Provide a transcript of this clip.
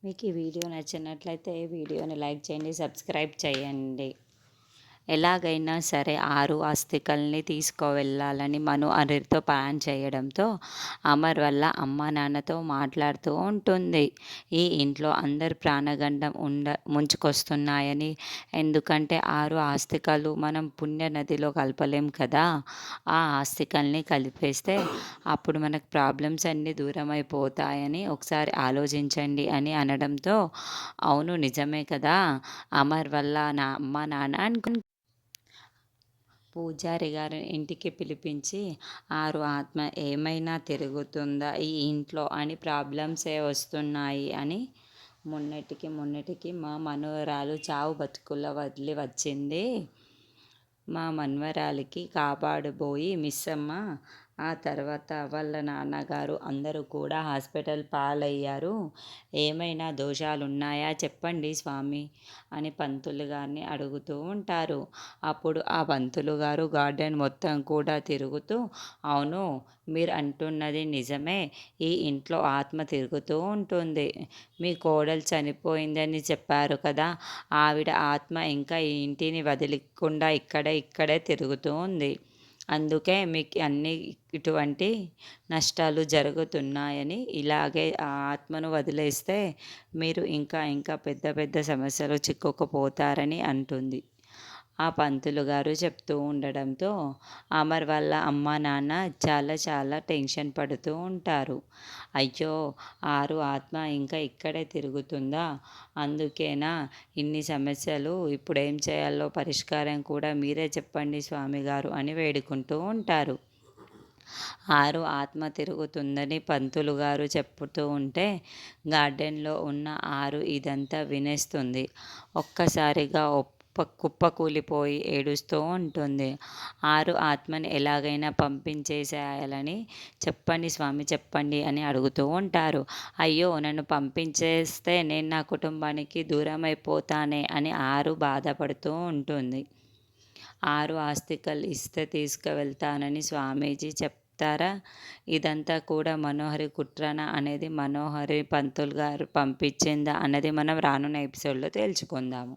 మీకు ఈ వీడియో నచ్చినట్లయితే వీడియోని లైక్ చేయండి, సబ్స్క్రైబ్ చేయండి. ఎలాగైనా సరే 6 అస్థికల్ని తీసుకువెళ్ళాలని మను అనిరుతో ప్లాన్ చేయడంతో అమర్ వాళ్ళ అమ్మ నాన్నతో మాట్లాడుతూ ఉంటుంది. ఈ ఇంట్లో అందరు ప్రాణగండం ముంచుకొస్తున్నాయని. ఎందుకంటే 6 ఆస్తికలు మనం పుణ్య నదిలో కలపలేం కదా. ఆ ఆస్తికల్ని కలిపేస్తే అప్పుడు మనకు ప్రాబ్లమ్స్ అన్నీ దూరమైపోతాయని ఒకసారి ఆలోచించండి అని అనడంతో, అవును నిజమే కదా, అమర్ వల్ల నా అమ్మ నాన్న అనుకుని పూజారి గారిని ఇంటికి పిలిపించి, ఆత్మ ఏమైనా తిరుగుతుందా ఈ ఇంట్లో అని ప్రాబ్లమ్సే వస్తున్నాయి అని మొన్నటికి మా మనవరాలు చావు బతుకుల వదిలి వచ్చింది. మా మన్మరాలికి కాపాడబోయి మిస్సమ్మ ఆ తర్వాత వాళ్ళ నాన్నగారు అందరూ కూడా హాస్పిటల్ పాలయ్యారు. ఏమైనా దోషాలున్నాయా చెప్పండి స్వామి అని పంతులు గారిని అడుగుతూ ఉంటారు. అప్పుడు ఆ పంతులు గారు గార్డెన్ మొత్తం కూడా తిరుగుతూ, అవును మీరు అంటున్నది నిజమే, ఈ ఇంట్లో ఆత్మ తిరుగుతూ ఉంటుంది. మీ కోడలు చనిపోయిందని చెప్పారు కదా, ఆవిడ ఆత్మ ఇంకా ఈ ఇంటిని వదిలికుండా ఇక్కడే తిరుగుతూ ఉంది. అందుకే మీకు అన్ని ఇటువంటి నష్టాలు జరుగుతున్నాయని. ఇలాగే ఆ ఆత్మను వదిలేస్తే మీరు ఇంకా పెద్ద పెద్ద సమస్యలు చిక్కుకుపోతారని అంటుంది. ఆ పంతులు గారు చెప్తూ ఉండడంతో అమర్ వాళ్ళ అమ్మ నాన్న చాలా టెన్షన్ పడుతూ ఉంటారు. అయ్యో, ఆత్మ ఇంకా ఇక్కడే తిరుగుతుందా, అందుకేనా ఇన్ని సమస్యలు, ఇప్పుడేం చేయాలో పరిష్కారం కూడా మీరే చెప్పండి స్వామిగారు అని వేడుకుంటూ ఉంటారు. ఆత్మ తిరుగుతుందని పంతులు గారు చెప్పుతూ ఉంటే గార్డెన్లో ఉన్న ఇదంతా వినేస్తుంది. ఒక్కసారిగా కుప్పకూలిపోయి ఏడుస్తూ ఉంటుంది. ఆత్మని ఎలాగైనా పంపించేసేయాలని చెప్పండి స్వామి చెప్పండి అని అడుగుతూ ఉంటారు. అయ్యో, నన్ను పంపించేస్తే నేను నా కుటుంబానికి దూరం అయిపోతానే అని బాధపడుతూ ఉంటుంది. 6 ఆస్తికలు ఇస్తే తీసుకువెళ్తానని స్వామీజీ చెప్తారా? ఇదంతా కూడా మనోహరి కుట్రనా అనేది, మనోహరి పంతులు గారు పంపించిందా అన్నది మనం రానున్న ఎపిసోడ్లో తేల్చుకుందాము.